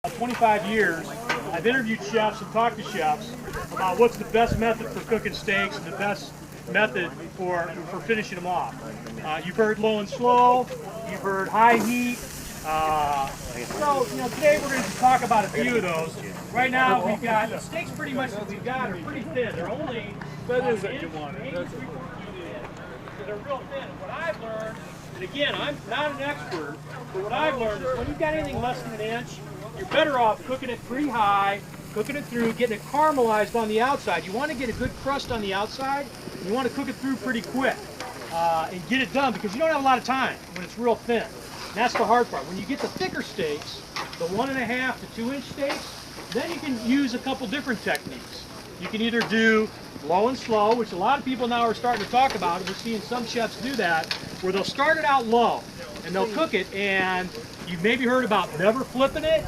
25 years, I've interviewed chefs and talked to chefs about what's the best method for cooking steaks and the best method for finishing them off. You've heard low and slow, you've heard high heat. So today we're going to talk about a few of those. Right now we've got the steaks pretty much that we've got are pretty thin. They're only that is what you want. So they're real thin. And what I've learned, and again, I'm not an expert, but what I've learned is when you've got anything less than an inch, you're better off cooking it pretty high, cooking it through, getting it caramelized on the outside. You want to get a good crust on the outside, and you want to cook it through pretty quick and get it done because you don't have a lot of time when it's real thin. And that's the hard part. When you get the thicker steaks, the 1.5 to 2 inch steaks, then you can use a couple different techniques. You can either do low and slow, which a lot of people now are starting to talk about, and we're seeing some chefs do that, where they'll start it out low and they'll cook it, and you've maybe heard about never flipping it.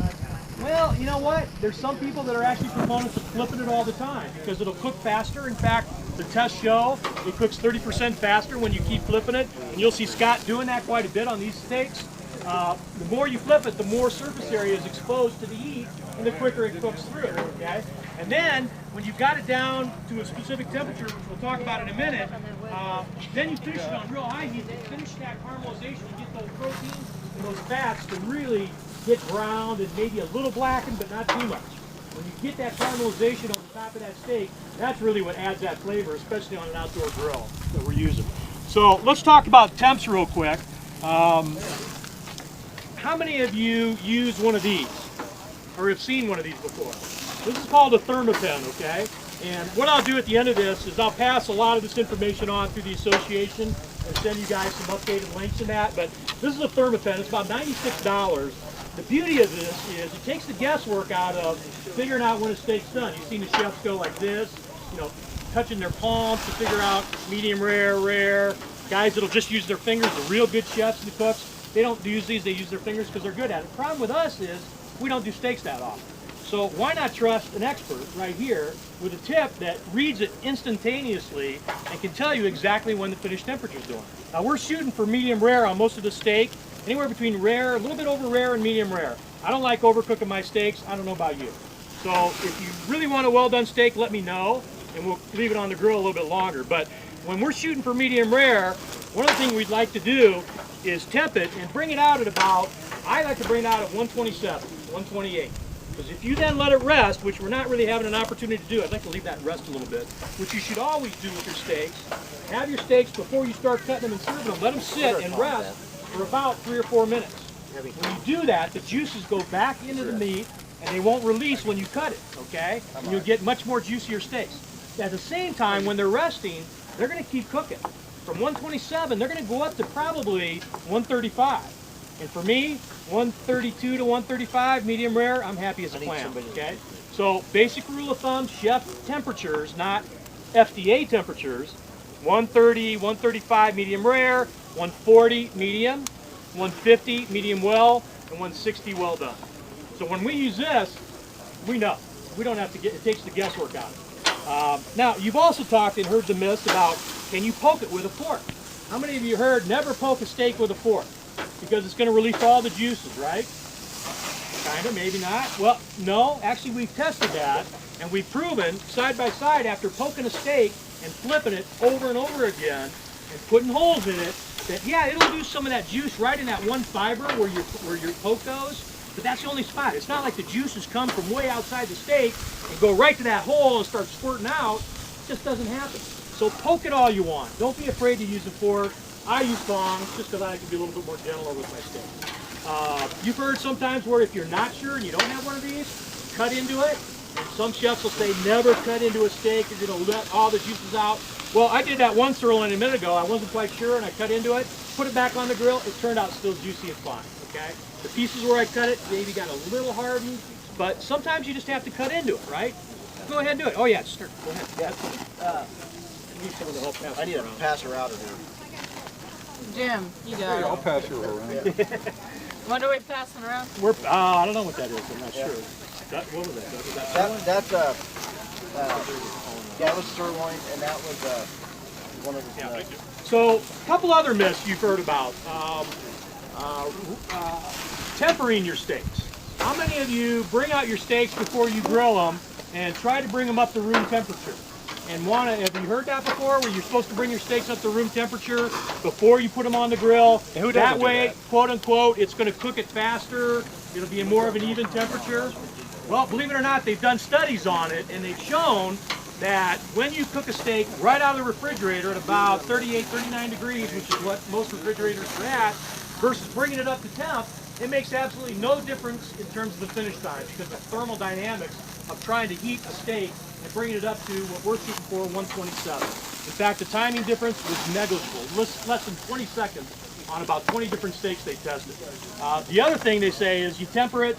Well, you know what? There's some people that are actually proponents of flipping it all the time because it'll cook faster. In fact, the tests show it cooks 30% faster when you keep flipping it, and you'll see Scott doing that quite a bit on these steaks. The more you flip it, the more surface area is exposed to the heat, and the quicker it cooks through, okay? And then, when you've got it down to a specific temperature, which we'll talk about in a minute, then you finish it on real high heat, and finish that caramelization, you get those proteins and those fats to really get browned and maybe a little blackened, but not too much. When you get that caramelization on the top of that steak, that's really what adds that flavor, especially on an outdoor grill that we're using. So, let's talk about temps real quick. How many of you use one of these or have seen one of these before? This is called a thermopen, okay? And what I'll do at the end of this is I'll pass a lot of this information on through the association and send you guys some updated links in that. But this is a thermopen. It's about $96. The beauty of this is it takes the guesswork out of figuring out when a steak's done. You've seen the chefs go like this, touching their palms to figure out medium rare, rare. Guys that'll just use their fingers, the real good chefs and the cooks, they don't use these, they use their fingers because they're good at it. The problem with us is we don't do steaks that often. So why not trust an expert right here with a tip that reads it instantaneously and can tell you exactly when the finished temperature is doing. Now we're shooting for medium rare on most of the steak, anywhere between rare, a little bit over rare and medium rare. I don't like overcooking my steaks, I don't know about you. So if you really want a well done steak, let me know and we'll leave it on the grill a little bit longer. But when we're shooting for medium rare, one of the things we'd like to do is temp it and bring it out at about, I like to bring it out at 127, 128. Because if you then let it rest, which we're not really having an opportunity to do, I'd like to leave that rest a little bit, which you should always do with your steaks. Have your steaks before you start cutting them and serving them, let them sit and rest for about 3 or 4 minutes. When you do that, the juices go back into the meat and they won't release when you cut it, okay? And you'll get much more juicier steaks. At the same time, when they're resting, they're going to keep cooking. From 127, they're going to go up to probably 135. And for me, 132 to 135, medium rare, I'm happy as a clam, okay? So basic rule of thumb, chef temperatures, not FDA temperatures, 130, 135 medium rare, 140 medium, 150 medium well, and 160 well done. So when we use this, we know. We don't have to it takes the guesswork out of it. Now, you've also talked and heard the myths about, can you poke it with a fork? How many of you heard never poke a steak with a fork? Because it's going to release all the juices, right? Kind of, maybe not. Well, no, actually we've tested that, and we've proven side by side after poking a steak and flipping it over and over again and putting holes in it, that yeah, it'll do some of that juice right in that one fiber where your poke goes, but that's the only spot. It's not like the juices come from way outside the steak and go right to that hole and start squirting out. It just doesn't happen. So poke it all you want. Don't be afraid to use a fork. I use tongs just because I can be a little bit more gentler with my steak. You've heard sometimes where if you're not sure and you don't have one of these, cut into it. And some chefs will say never cut into a steak, you're going to let all the juices out. Well, I did that one sirloin a minute ago. I wasn't quite sure and I cut into it, put it back on the grill. It turned out still juicy and fine, okay? The pieces where I cut it maybe got a little hardened, but sometimes you just have to cut into it, right? Go ahead and do it. Oh yeah, start. Go ahead. Yeah. I need someone to help pass I need to around. pass her out of here. Jim, you got it. I'll pass you around. What are we passing around? We're, I don't know what that is. I'm not sure. What was that? Was that sirloin? That was sirloin, and that was one of the. Yeah, thank you. So, a couple other myths you've heard about. Tempering your steaks. how many of you bring out your steaks before you grill them and try to bring them up to room temperature? And have you heard that before, where you're supposed to bring your steaks up to room temperature before you put them on the grill? That way, quote unquote, it's going to cook it faster. It'll be more of an even temperature. Well, believe it or not, they've done studies on it, and they've shown that when you cook a steak right out of the refrigerator at about 38, 39 degrees, which is what most refrigerators are at, versus bringing it up to temp, it makes absolutely no difference in terms of the finish time, because the thermal dynamics of trying to heat a steak and bringing it up to what we're shooting for, 127. In fact, the timing difference was negligible, less than 20 seconds on about 20 different steaks they tested. The other thing they say is you temper it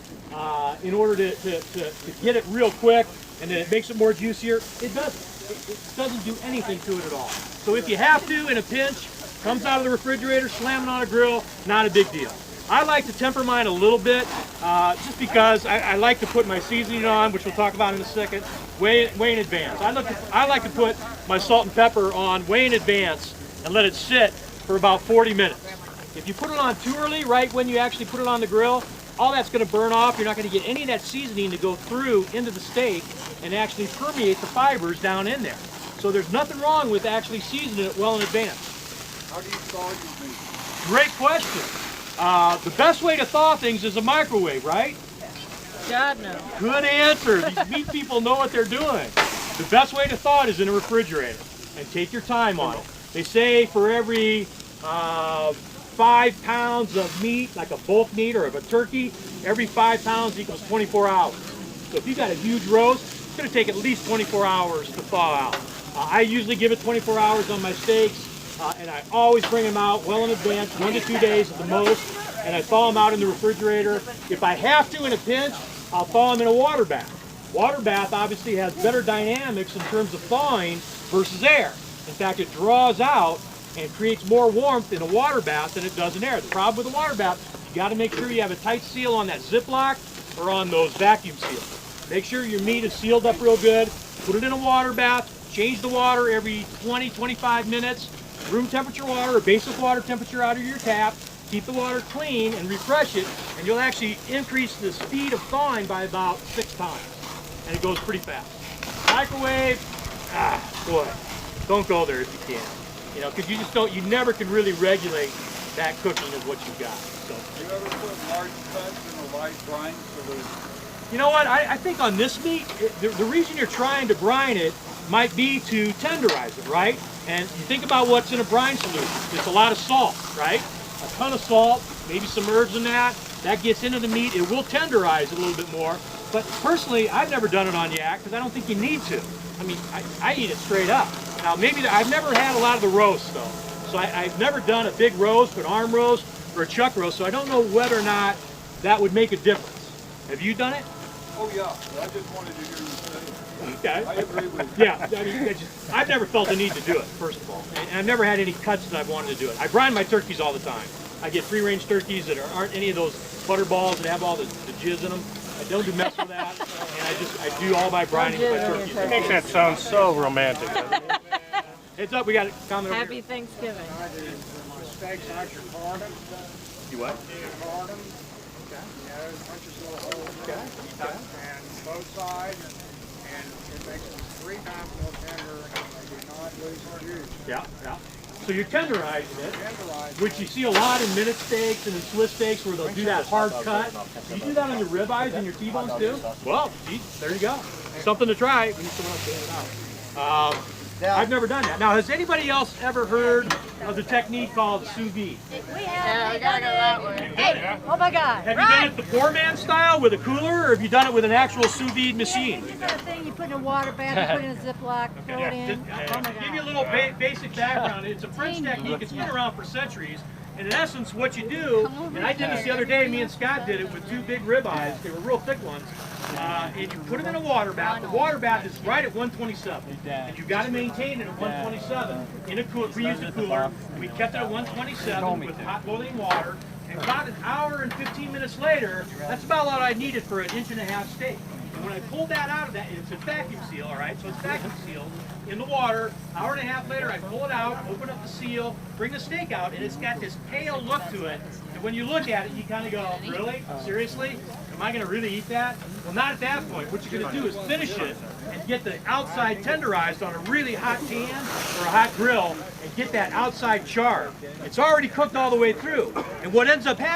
in order to get it real quick, and then it makes it more juicier. It doesn't. It doesn't do anything to it at all. So if you have to, in a pinch, comes out of the refrigerator, slam it on a grill, not a big deal. I like to temper mine a little bit, just because I like to put my seasoning on, which we'll talk about in a second, way in advance. I like to put my salt and pepper on way in advance and let it sit for about 40 minutes. If you put it on too early, right when you actually put it on the grill, all that's going to burn off. You're not going to get any of that seasoning to go through into the steak and actually permeate the fibers down in there. So there's nothing wrong with actually seasoning it well in advance. How do you thaw your meat? Great question. The best way to thaw things is a microwave, right? God, no. Good answer. These meat people know what they're doing. The best way to thaw it is in a refrigerator, and take your time on it. They say for every 5 pounds of meat, like a bulk meat or of a turkey, every 5 pounds equals 24 hours. So if you got a huge roast, it's going to take at least 24 hours to thaw out. I usually give it 24 hours on my steaks, and I always bring them out well in advance, 1 to 2 days at the most, and I thaw them out in the refrigerator. If I have to in a pinch, I'll thaw them in a water bath. Water bath obviously has better dynamics in terms of thawing versus air. In fact, it draws out and creates more warmth in a water bath than it does in air. The problem with a water bath, you got to make sure you have a tight seal on that Ziploc or on those vacuum seals. Make sure your meat is sealed up real good. Put it in a water bath. Change the water every 20, 25 minutes. Room temperature water or basic water temperature out of your tap. Keep the water clean and refresh it, and you'll actually increase the speed of thawing by about 6 times. And it goes pretty fast. Microwave, boy, don't go there if you can. You know, because you never can really regulate that cooking of what you've got. So. Do you ever put large cuts in a light brine so there's... You know what, I think on this meat, the reason you're trying to brine it might be to tenderize it, right? And you think about what's in a brine solution. It's a lot of salt, right? A ton of salt, maybe some herbs in that. That gets into the meat. It will tenderize it a little bit more. But personally, I've never done it on yak because I don't think you need to. I mean, I eat it straight up. Now, maybe I've never had a lot of the roast, though. So I've never done a big roast, an arm roast, or a chuck roast. So I don't know whether or not that would make a difference. Have you done it? Oh, yeah. I just wanted to hear you say it. Okay. I agree with you. Yeah, I mean, I've never felt the need to do it, first of all. And I've never had any cuts that I've wanted to do it. I brine my turkeys all the time. I get free-range turkeys that aren't any of those butter balls that have all the jizz in them. I don't do mess with that. And I do all my brining with my turkeys. It makes that sound so romantic. Heads up, we got a comment over Happy here. Thanksgiving. The steaks out your cardon. You what? You cardon. Okay. You know, punch this little hole in it. Okay. And both sides. And it makes them 3 times more tender and they do not lose their juice. Yeah, yeah. So you're tenderizing it, Tenderized. which you see a lot in minute steaks and in Swiss steaks where they'll do that hard cut. Do you do that on your ribeyes and your T-bones too? Well, gee, there you go. Something to try. We need someone else to get it out. I've never done that. Now, has anybody else ever heard of the technique called sous vide? Yeah, we gotta go that way. Hey, oh my God. Have you done it the poor man style with a cooler, or have you done it with an actual sous vide machine? You got a thing, you put in a water bath, you put it in a Ziploc, throw it in. Oh my To give you a God. little basic background, it's a French technique. It's been around for centuries. And in essence, what you do, and I did this the other day, me and Scott did it with 2 big ribeyes. They were real thick ones. And you put them in a water bath. The water bath is right at 127. And you've got to maintain it at 127. In a cooler, we used a cooler. We kept it at 127 with hot boiling water. And about an hour and 15 minutes later, that's about what I needed for an 1.5 inch steak. And when I pulled that out of that, it's a vacuum seal, all right? So it's vacuum sealed in the water. Hour and a half later, I pull it out, open up the seal, bring the steak out, and it's got this pale look to it. And when you look at it, you kind of go, really? Seriously? And am I going to really eat that? Well, not at that point. What you're going to do is finish it and get the outside tenderized on a really hot pan or a hot grill and get that outside char. It's already cooked all the way through. And what ends up happening